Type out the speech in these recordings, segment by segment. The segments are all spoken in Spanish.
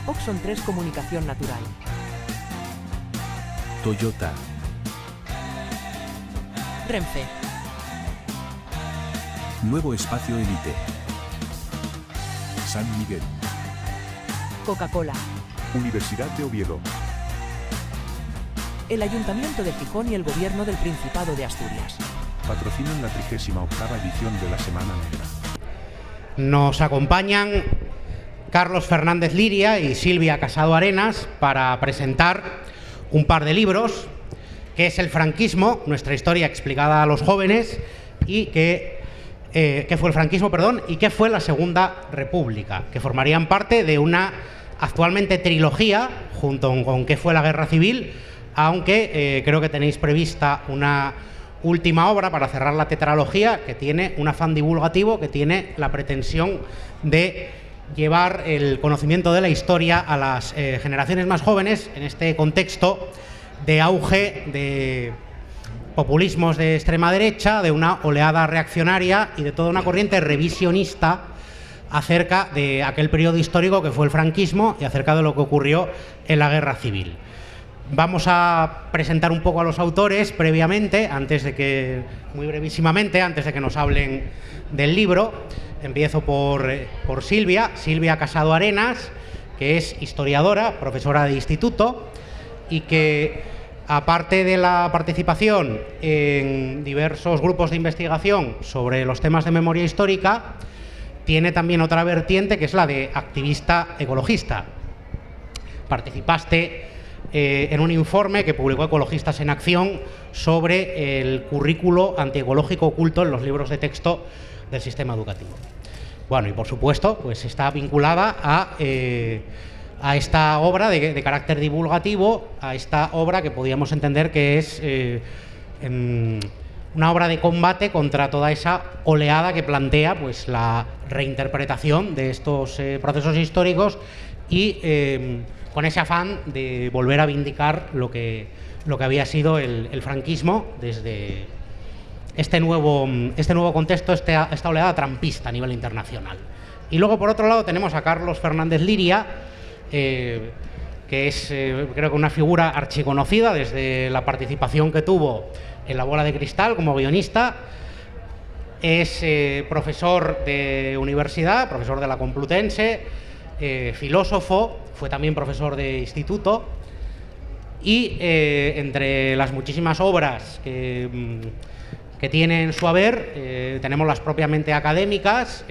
Oxon 3 Comunicación Natural. Toyota. Renfe. Nuevo Espacio Elite. San Miguel. Coca-Cola. Universidad de Oviedo. El Ayuntamiento de Gijón y el Gobierno del Principado de Asturias. Patrocinan la 38ª edición de la Semana Negra. Nos acompañan Carlos Fernández Liria y Silvia Casado Arenas para presentar un par de libros, que es El franquismo, nuestra historia explicada a los jóvenes, y ¿qué fue el franquismo, perdón? Y ¿qué fue la Segunda República?, que formarían parte de una actualmente trilogía, junto con ¿qué fue la Guerra Civil?, aunque creo que tenéis prevista una última obra para cerrar la tetralogía, que tiene un afán divulgativo, que tiene la pretensión de llevar el conocimiento de la historia a las generaciones más jóvenes en este contexto de auge de populismos de extrema derecha, de una oleada reaccionaria y de toda una corriente revisionista acerca de aquel periodo histórico que fue el franquismo y acerca de lo que ocurrió en la Guerra Civil. Vamos a presentar un poco a los autores previamente, muy brevísimamente, antes de que nos hablen del libro. Empiezo por Silvia Casado Arenas, que es historiadora, profesora de instituto, y que, aparte de la participación en diversos grupos de investigación sobre los temas de memoria histórica, tiene también otra vertiente, que es la de activista ecologista. Participaste en un informe que publicó Ecologistas en Acción sobre el currículo antiecológico oculto en los libros de texto del sistema educativo. Bueno, y por supuesto, pues está vinculada a esta obra de carácter divulgativo, a esta obra que podríamos entender que es una obra de combate contra toda esa oleada que plantea pues la reinterpretación de estos procesos históricos y con ese afán de volver a vindicar lo que había sido el franquismo desde este nuevo contexto, esta oleada trampista a nivel internacional. Y luego, por otro lado, tenemos a Carlos Fernández Liria, que es, creo que una figura archiconocida desde la participación que tuvo en La Bola de Cristal como guionista. Es profesor de universidad, profesor de la Complutense, filósofo, fue también profesor de instituto y entre las muchísimas obras que tiene en su haber tenemos las propiamente académicas,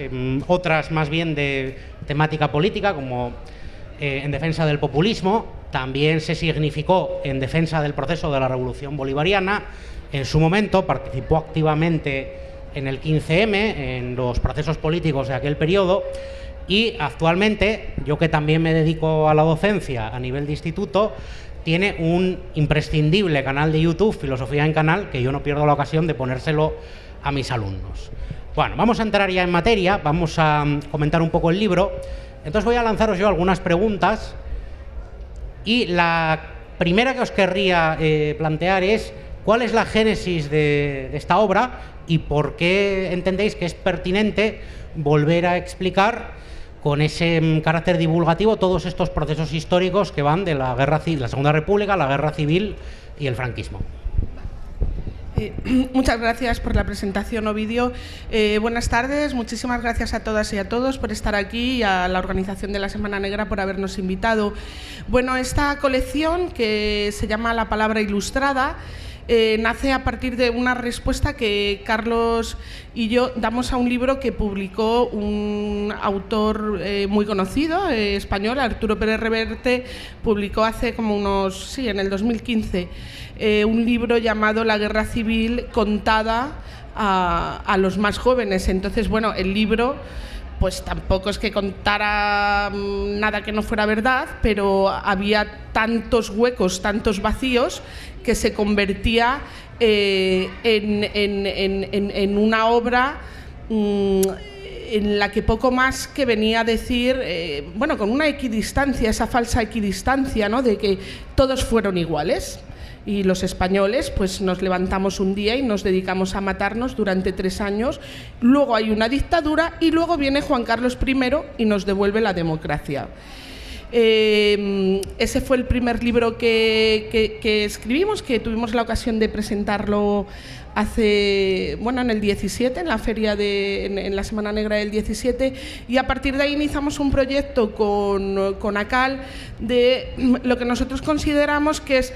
otras más bien de temática política, como En defensa del populismo. También se significó en defensa del proceso de la Revolución Bolivariana. En su momento participó activamente en el 15M, en los procesos políticos de aquel periodo. Y actualmente, yo que también me dedico a la docencia a nivel de instituto, tiene un imprescindible canal de YouTube, Filosofía en Canal, que yo no pierdo la ocasión de ponérselo a mis alumnos. Bueno, vamos a entrar ya en materia, vamos a comentar un poco el libro. Entonces voy a lanzaros yo algunas preguntas y la primera que os querría plantear es ¿cuál es la génesis de esta obra y por qué entendéis que es pertinente volver a explicar con ese carácter divulgativo todos estos procesos históricos que van de la Guerra Civil, la Segunda República, la Guerra Civil y el franquismo? Muchas gracias por la presentación, Ovidio. Buenas tardes, muchísimas gracias a todas y a todos por estar aquí y a la organización de la Semana Negra por habernos invitado. Bueno, esta colección, que se llama La Palabra Ilustrada, nace a partir de una respuesta que Carlos y yo damos a un libro que publicó un autor muy conocido, español, Arturo Pérez Reverte. Publicó hace como en el 2015, un libro llamado La Guerra Civil contada a los más jóvenes. Entonces, bueno, el libro pues tampoco es que contara nada que no fuera verdad, pero había tantos huecos, tantos vacíos, que se convertía en una obra en la que poco más que venía a decir, bueno, con una equidistancia, esa falsa equidistancia, ¿no?, de que todos fueron iguales. Y los españoles pues nos levantamos un día y nos dedicamos a matarnos durante 3 años, luego hay una dictadura y luego viene Juan Carlos I y nos devuelve la democracia. Ese fue el primer libro que escribimos, que tuvimos la ocasión de presentarlo en el 17, en la feria en la Semana Negra del 17, y a partir de ahí iniciamos un proyecto con ACAL de lo que nosotros consideramos que es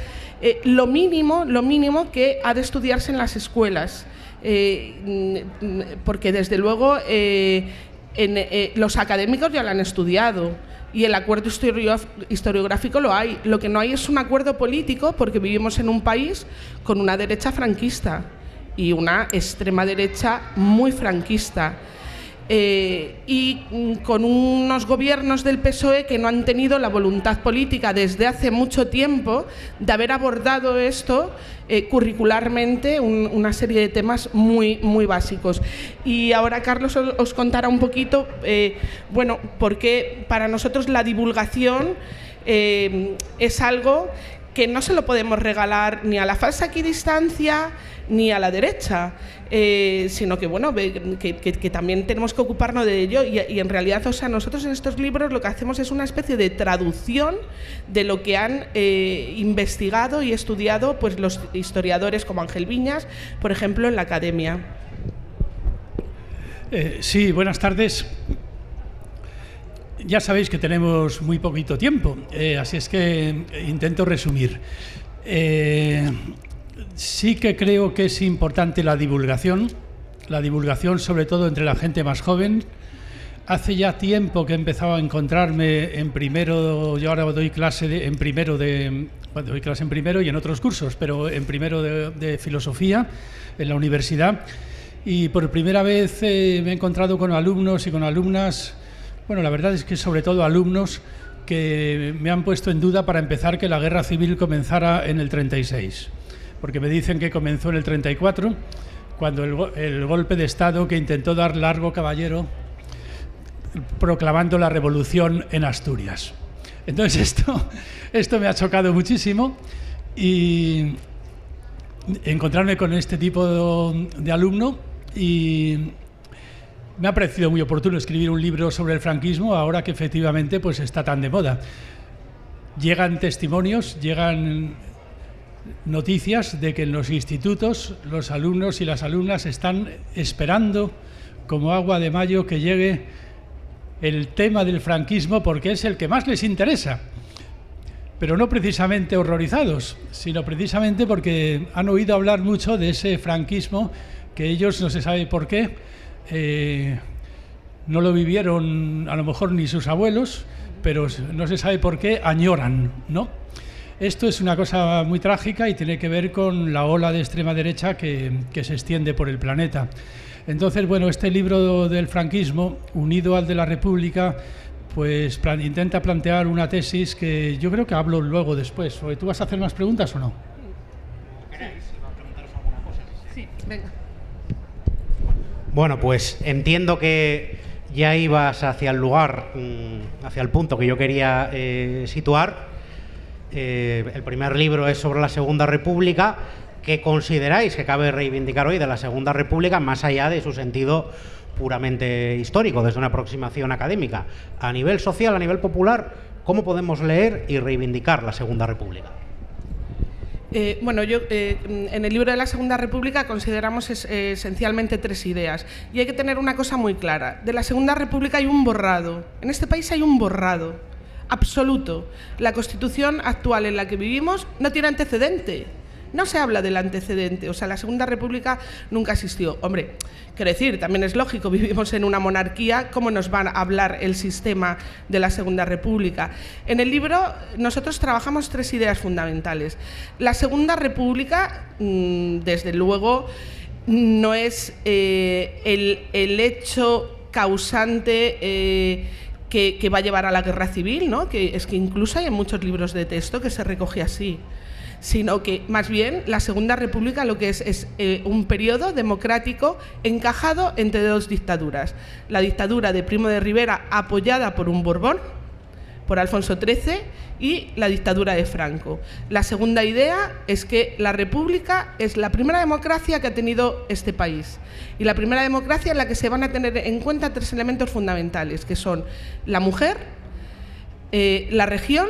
lo mínimo que ha de estudiarse en las escuelas, porque desde luego los académicos ya lo han estudiado y el acuerdo historiográfico lo hay. Lo que no hay es un acuerdo político, porque vivimos en un país con una derecha franquista y una extrema derecha muy franquista, y con unos gobiernos del PSOE que no han tenido la voluntad política desde hace mucho tiempo de haber abordado esto curricularmente, una serie de temas muy, muy básicos. Y ahora Carlos os contará un poquito, porque para nosotros la divulgación es algo que no se lo podemos regalar ni a la falsa equidistancia ni a la derecha, sino que también tenemos que ocuparnos de ello, y en realidad, nosotros en estos libros lo que hacemos es una especie de traducción de lo que han investigado y estudiado pues los historiadores como Ángel Viñas, por ejemplo, en la academia. Sí, buenas tardes. Ya sabéis que tenemos muy poquito tiempo, así es que intento resumir. Sí que creo que es importante la divulgación sobre todo entre la gente más joven. Hace ya tiempo que he empezado a encontrarme en primero, yo ahora doy clase doy clase en primero y en otros cursos, pero en primero de filosofía en la universidad, y por primera vez me he encontrado con alumnos y con alumnas. Bueno, la verdad es que sobre todo alumnos que me han puesto en duda para empezar que la guerra civil comenzara en el 36, porque me dicen que comenzó en el 34, cuando el golpe de Estado que intentó dar Largo Caballero proclamando la revolución en Asturias. Entonces esto me ha chocado muchísimo, y encontrarme con este tipo de alumno, y me ha parecido muy oportuno escribir un libro sobre el franquismo ahora que efectivamente pues está tan de moda. Llegan testimonios, llegan noticias de que en los institutos los alumnos y las alumnas están esperando como agua de mayo que llegue el tema del franquismo, porque es el que más les interesa, pero no precisamente horrorizados, sino precisamente porque han oído hablar mucho de ese franquismo que ellos, no se sabe por qué, no lo vivieron a lo mejor ni sus abuelos, pero no se sabe por qué añoran, ¿no? Esto es una cosa muy trágica y tiene que ver con la ola de extrema derecha que se extiende por el planeta. Entonces, este libro del franquismo, unido al de la República, pues intenta plantear una tesis que yo creo que hablo luego después. ¿Tú vas a hacer más preguntas o no? Sí, venga. Bueno, pues entiendo que ya ibas hacia el lugar, hacia el punto que yo quería situar. El primer libro es sobre la Segunda República. ¿Qué consideráis que cabe reivindicar hoy de la Segunda República, más allá de su sentido puramente histórico, desde una aproximación académica? A nivel social, a nivel popular, ¿cómo podemos leer y reivindicar la Segunda República? En el libro de la Segunda República consideramos esencialmente tres ideas, y hay que tener una cosa muy clara. De la Segunda República hay un borrado, en este país hay un borrado absoluto. La Constitución actual en la que vivimos no tiene antecedente, no se habla del antecedente, la Segunda República nunca existió. Hombre, quiero decir, también es lógico, vivimos en una monarquía, ¿cómo nos van a hablar el sistema de la Segunda República? En el libro nosotros trabajamos tres ideas fundamentales. La Segunda República, desde luego, no es el hecho causante que va a llevar a la guerra civil, ¿no? Que es que incluso hay en muchos libros de texto que se recoge así, sino que más bien la Segunda República lo que es un periodo democrático encajado entre dos dictaduras. La dictadura de Primo de Rivera, apoyada por un Borbón, por Alfonso XIII, y la dictadura de Franco. La segunda idea es que la República es la primera democracia que ha tenido este país, y la primera democracia en la que se van a tener en cuenta tres elementos fundamentales, que son la mujer, la región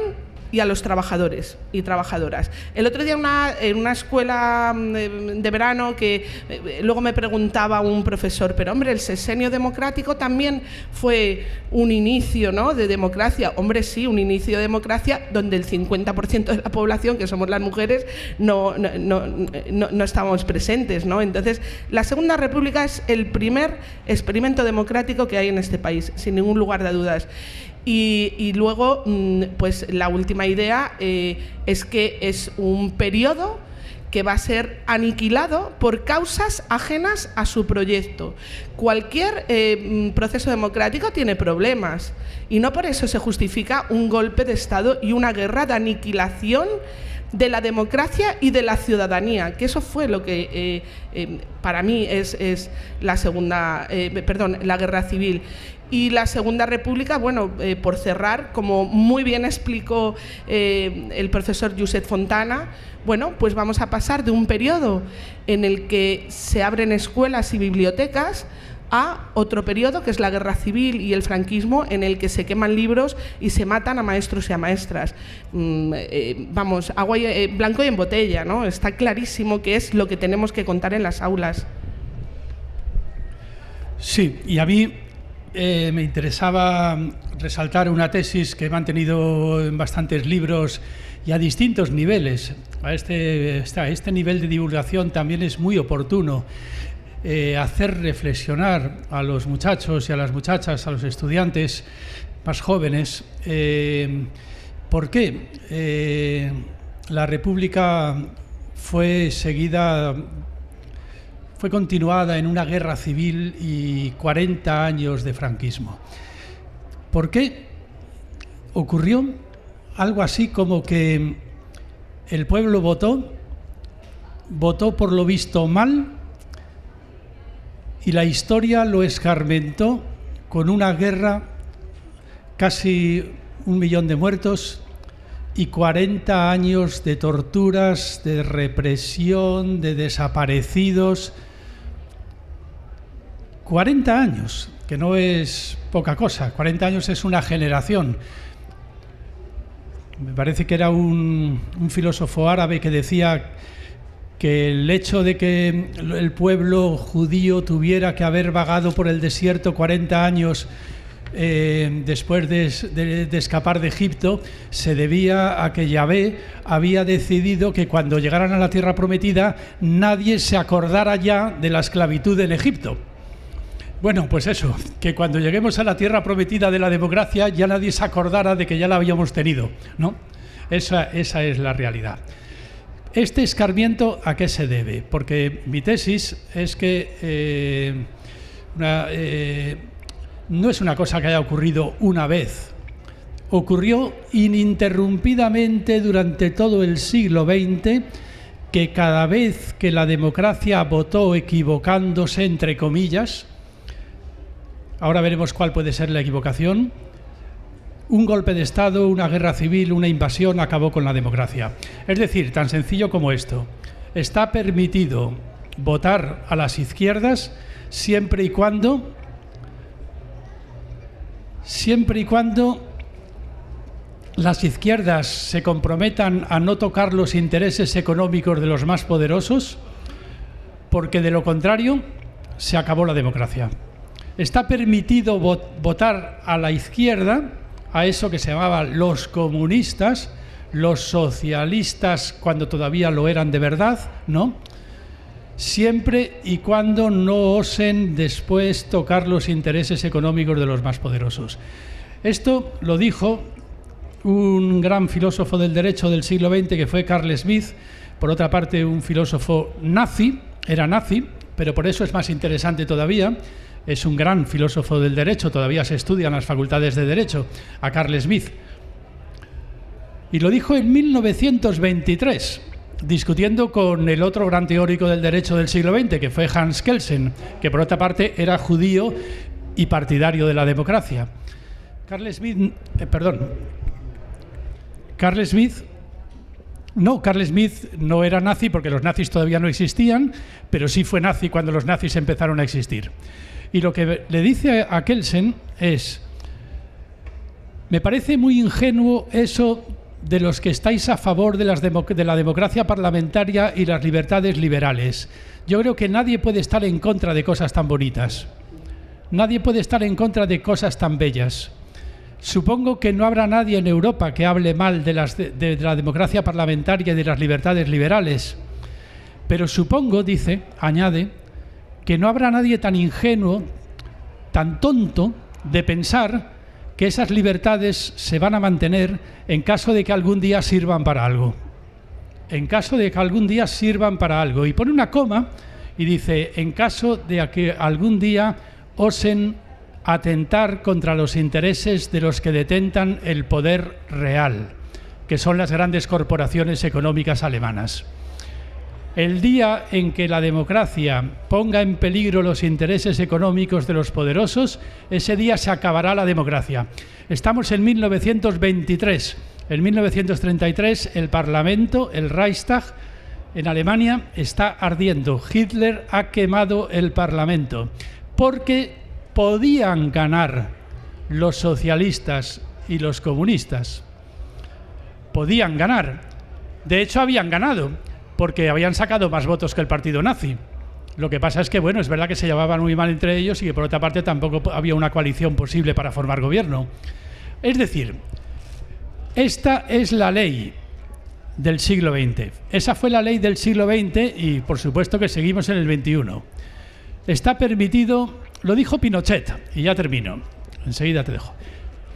y a los trabajadores y trabajadoras. El otro día en una escuela de verano que luego me preguntaba un profesor, pero hombre, el sexenio democrático también fue un inicio, ¿no?, de democracia. Hombre, sí, un inicio de democracia donde el 50% de la población, que somos las mujeres, no estábamos presentes, ¿no? Entonces, la Segunda República es el primer experimento democrático que hay en este país, sin ningún lugar de dudas. Y luego, pues la última idea es que es un periodo que va a ser aniquilado por causas ajenas a su proyecto. Cualquier proceso democrático tiene problemas y no por eso se justifica un golpe de Estado y una guerra de aniquilación de la democracia y de la ciudadanía, que eso fue lo que para mí es la guerra civil. Y la Segunda República, bueno, por cerrar, como muy bien explicó el profesor Josep Fontana, bueno, pues vamos a pasar de un periodo en el que se abren escuelas y bibliotecas a otro periodo, que es la Guerra Civil y el franquismo, en el que se queman libros y se matan a maestros y a maestras. Vamos, agua blanco y en botella, ¿no? Está clarísimo que es lo que tenemos que contar en las aulas. Sí, y a mí me interesaba resaltar una tesis que he mantenido en bastantes libros y a distintos niveles. A este nivel de divulgación también es muy oportuno hacer reflexionar a los muchachos y a las muchachas, a los estudiantes más jóvenes, por qué la República fue continuada en una guerra civil y 40 años de franquismo. ¿Por qué ocurrió algo así como que el pueblo votó por lo visto mal y la historia lo escarmentó con una guerra, casi 1 millón de muertos y 40 años de torturas, de represión, de desaparecidos? 40 años, que no es poca cosa, 40 años es una generación. Me parece que era un filósofo árabe que decía que el hecho de que el pueblo judío tuviera que haber vagado por el desierto 40 años después de escapar de Egipto se debía a que Yahvé había decidido que cuando llegaran a la tierra prometida nadie se acordara ya de la esclavitud en Egipto. Bueno, pues eso, que cuando lleguemos a la tierra prometida de la democracia ya nadie se acordara de que ya la habíamos tenido, ¿no? Esa es la realidad. ¿Este escarmiento a qué se debe? Porque mi tesis es que no es una cosa que haya ocurrido una vez. Ocurrió ininterrumpidamente durante todo el siglo XX, que cada vez que la democracia votó equivocándose, entre comillas, ahora veremos cuál puede ser la equivocación, un golpe de Estado, una guerra civil, una invasión acabó con la democracia. Es decir, tan sencillo como esto. Está permitido votar a las izquierdas siempre y cuando las izquierdas se comprometan a no tocar los intereses económicos de los más poderosos, porque de lo contrario se acabó la democracia. Está permitido votar a la izquierda, a eso que se llamaba los comunistas, los socialistas cuando todavía lo eran de verdad, ¿no? Siempre y cuando no osen después tocar los intereses económicos de los más poderosos. Esto lo dijo un gran filósofo del derecho del siglo XX que fue Carl Smith, por otra parte un filósofo nazi, era nazi, pero por eso es más interesante todavía. Es un gran filósofo del derecho, todavía se estudia en las facultades de derecho, a Carl Smith. Y lo dijo en 1923, discutiendo con el otro gran teórico del derecho del siglo XX, que fue Hans Kelsen, que por otra parte era judío y partidario de la democracia. Carl Smith no era nazi porque los nazis todavía no existían, pero sí fue nazi cuando los nazis empezaron a existir. Y lo que le dice a Kelsen es: Me parece muy ingenuo eso de los que estáis a favor de la democracia parlamentaria y las libertades liberales. Yo creo que nadie puede estar en contra de cosas tan bonitas. Nadie puede estar en contra de cosas tan bellas. Supongo que no habrá nadie en Europa que hable mal de la democracia parlamentaria y de las libertades liberales. Pero supongo, añade, que no habrá nadie tan ingenuo, tan tonto, de pensar que esas libertades se van a mantener en caso de que algún día sirvan para algo. En caso de que algún día sirvan para algo. Y pone una coma y dice, en caso de que algún día osen atentar contra los intereses de los que detentan el poder real, que son las grandes corporaciones económicas alemanas. El día en que la democracia ponga en peligro los intereses económicos de los poderosos, ese día se acabará la democracia. Estamos en 1923. En 1933 el Parlamento, el Reichstag, en Alemania está ardiendo. Hitler ha quemado el Parlamento porque podían ganar los socialistas y los comunistas. Podían ganar. De hecho, habían ganado, porque habían sacado más votos que el partido nazi. Lo que pasa es que, bueno, es verdad que se llevaban muy mal entre ellos y que, por otra parte, tampoco había una coalición posible para formar gobierno. Es decir, esta es la ley del siglo XX. Esa fue la ley del siglo XX y, por supuesto, que seguimos en el XXI. Está permitido... Lo dijo Pinochet, y ya termino, enseguida te dejo.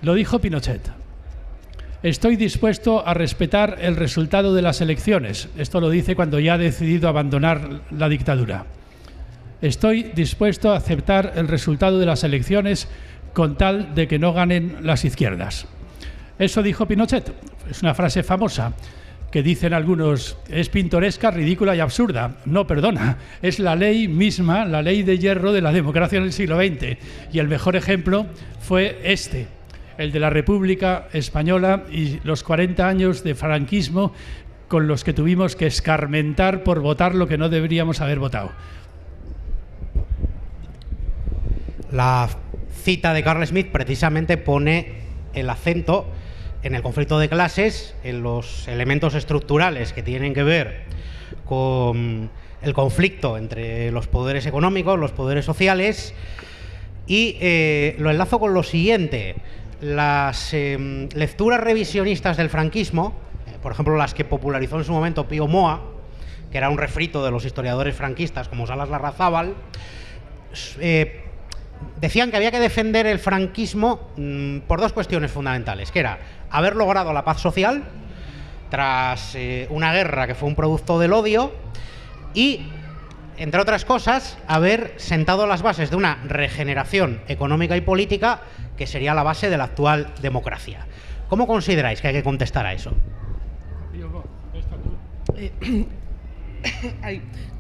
Lo dijo Pinochet. Estoy dispuesto a respetar el resultado de las elecciones. Esto lo dice cuando ya ha decidido abandonar la dictadura. Estoy dispuesto a aceptar el resultado de las elecciones con tal de que no ganen las izquierdas. Eso dijo Pinochet. Es una frase famosa que dicen algunos, es pintoresca, ridícula y absurda. No, perdona, es la ley misma, la ley de hierro de la democracia en el siglo XX. Y el mejor ejemplo fue el de la República Española y los 40 años de franquismo con los que tuvimos que escarmentar por votar lo que no deberíamos haber votado. La cita de Carl Schmitt precisamente pone el acento en el conflicto de clases, en los elementos estructurales que tienen que ver con el conflicto entre los poderes económicos, los poderes sociales, y lo enlazo con lo siguiente. Las lecturas revisionistas del franquismo, por ejemplo las que popularizó en su momento Pío Moa, que era un refrito de los historiadores franquistas como Salas Larrazábal, decían que había que defender el franquismo por dos cuestiones fundamentales, que era haber logrado la paz social tras una guerra que fue un producto del odio y, entre otras cosas, haber sentado las bases de una regeneración económica y política que sería la base de la actual democracia. ¿Cómo consideráis que hay que contestar a eso?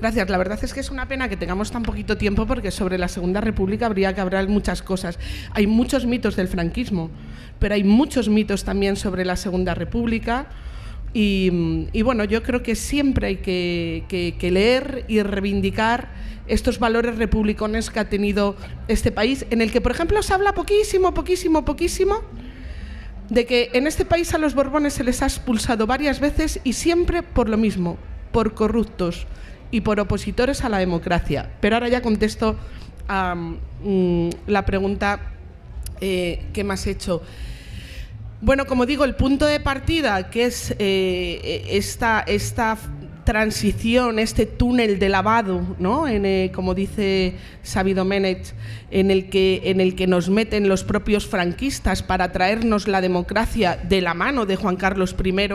Gracias. La verdad es que es una pena que tengamos tan poquito tiempo porque sobre la Segunda República habría que hablar muchas cosas. Hay muchos mitos del franquismo, pero hay muchos mitos también sobre la Segunda República y bueno, yo creo que siempre hay que leer y reivindicar estos valores republicanos que ha tenido este país, en el que, por ejemplo, se habla poquísimo de que en este país a los Borbones se les ha expulsado varias veces y siempre por lo mismo, por corruptos y por opositores a la democracia. Pero ahora ya contesto a la pregunta que me has hecho. Bueno, como digo, el punto de partida, que es esta transición, este túnel de lavado, ¿no? Como dice Xavi Domènech, en el que nos meten los propios franquistas para traernos la democracia de la mano de Juan Carlos I,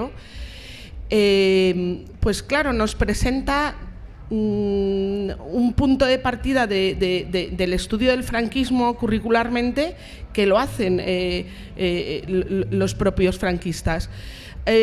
pues claro, nos presenta un punto de partida del estudio del franquismo curricularmente que lo hacen los propios franquistas.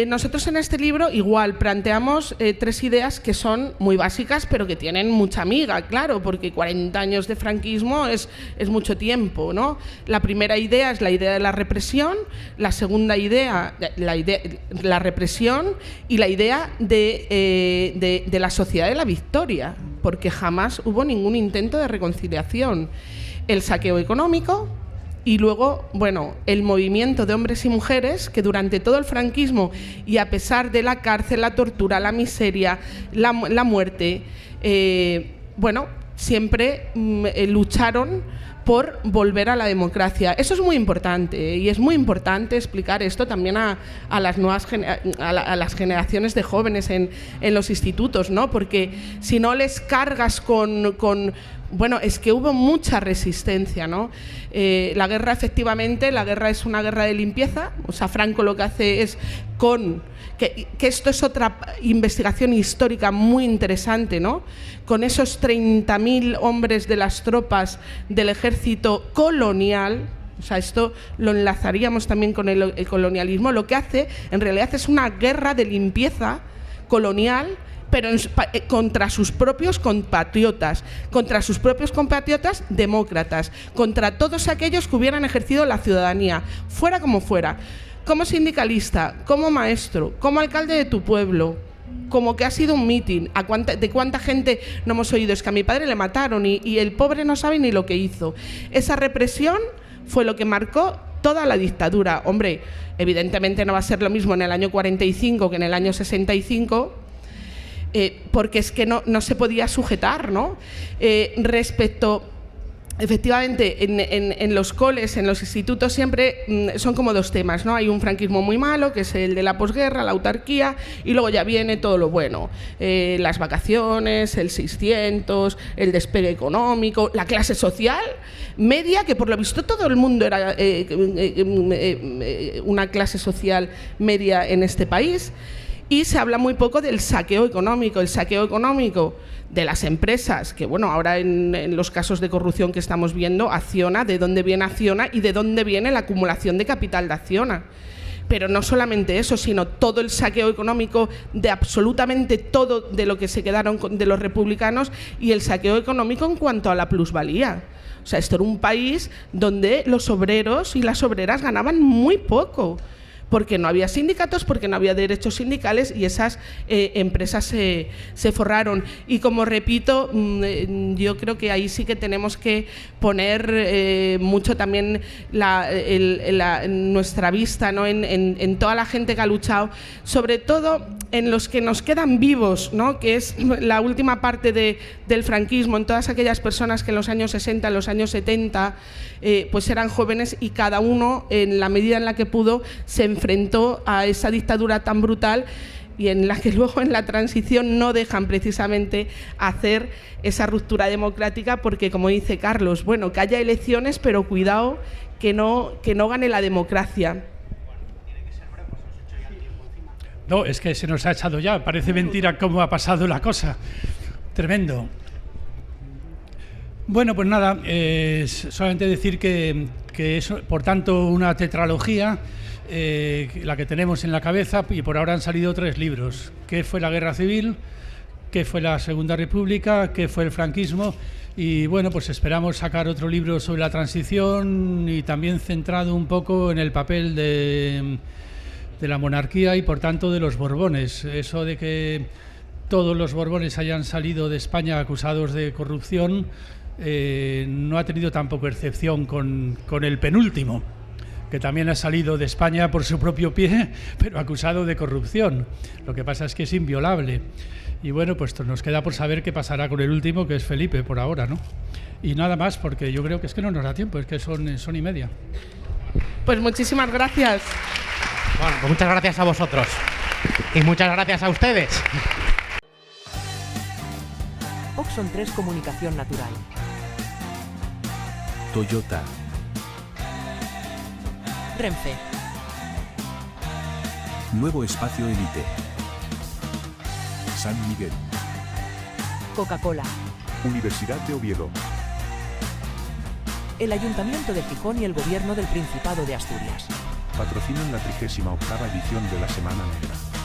Nosotros en este libro igual planteamos tres ideas que son muy básicas pero que tienen mucha miga, claro, porque 40 años de franquismo es mucho tiempo, ¿no? La primera idea es la idea de la represión, la segunda idea, la represión, y la idea de la sociedad de la victoria, porque jamás hubo ningún intento de reconciliación. El saqueo económico, Y luego, bueno, el movimiento de hombres y mujeres que durante todo el franquismo y a pesar de la cárcel, la tortura, la miseria, la muerte, bueno, siempre lucharon por volver a la democracia. Eso es muy importante y es muy importante explicar esto también a las nuevas a las generaciones de jóvenes en los institutos, ¿no? Porque si no les cargas con bueno, es que hubo mucha resistencia, ¿no? La guerra, efectivamente, la guerra es una guerra de limpieza. O sea, Franco lo que hace es que esto es otra investigación histórica muy interesante, ¿no? Con esos 30.000 hombres de las tropas del ejército colonial, o sea, esto lo enlazaríamos también con el colonialismo, lo que hace, en realidad, es una guerra de limpieza colonial, pero contra sus propios compatriotas demócratas, contra todos aquellos que hubieran ejercido la ciudadanía, fuera como fuera, como sindicalista, como maestro, como alcalde de tu pueblo, como que ha sido un mitin, de cuánta gente no hemos oído, es que a mi padre le mataron y el pobre no sabe ni lo que hizo. Esa represión fue lo que marcó toda la dictadura. Hombre, evidentemente no va a ser lo mismo en el año 45 que en el año 65, porque es que no se podía sujetar, ¿no? Respecto, efectivamente, en los coles, en los institutos, siempre son como dos temas, ¿no? Hay un franquismo muy malo, que es el de la posguerra, la autarquía, y luego ya viene todo lo bueno. Las vacaciones, el 600, el despegue económico, la clase social media, que por lo visto todo el mundo era una clase social media en este país. Y se habla muy poco del saqueo económico, de las empresas, que bueno, ahora en los casos de corrupción que estamos viendo, Acciona, de dónde viene Acciona y de dónde viene la acumulación de capital de Acciona. Pero no solamente eso, sino todo el saqueo económico de absolutamente todo de lo que se quedaron de los republicanos y el saqueo económico en cuanto a la plusvalía. O sea, esto era un país donde los obreros y las obreras ganaban muy poco, porque no había sindicatos, porque no había derechos sindicales y esas empresas se forraron. Y como repito, yo creo que ahí sí que tenemos que poner mucho también nuestra vista, ¿no? en toda la gente que ha luchado, sobre todo en los que nos quedan vivos, ¿no? Que es la última parte del franquismo, en todas aquellas personas que en los años 60, en los años 70, pues eran jóvenes y cada uno, en la medida en la que pudo, se enfrentó a esa dictadura tan brutal y en la que luego en la transición no dejan precisamente hacer esa ruptura democrática, porque como dice Carlos, bueno, que haya elecciones, pero cuidado que no gane la democracia. No, es que se nos ha echado ya, parece mentira cómo ha pasado la cosa. Tremendo. Bueno, pues nada, solamente decir que es, por tanto, una tetralogía, la que tenemos en la cabeza, y por ahora han salido 3 libros. ¿Qué fue la Guerra Civil? ¿Qué fue la Segunda República? ¿Qué fue el franquismo? Y bueno, pues esperamos sacar otro libro sobre la transición y también centrado un poco en el papel de la monarquía y, por tanto, de los Borbones. Eso de que todos los Borbones hayan salido de España acusados de corrupción no ha tenido tampoco excepción con el penúltimo, que también ha salido de España por su propio pie, pero acusado de corrupción. Lo que pasa es que es inviolable. Y bueno, pues nos queda por saber qué pasará con el último, que es Felipe, por ahora, ¿no? Y nada más, porque yo creo que es que no nos da tiempo, es que son 1:30. Pues muchísimas gracias. Bueno, pues muchas gracias a vosotros. Y muchas gracias a ustedes. Oxon 3 Comunicación Natural. Toyota. Renfe. Nuevo Espacio Elite. San Miguel. Coca-Cola. Universidad de Oviedo. El Ayuntamiento de Gijón y el Gobierno del Principado de Asturias. Patrocinan la 38ª edición de la Semana Negra.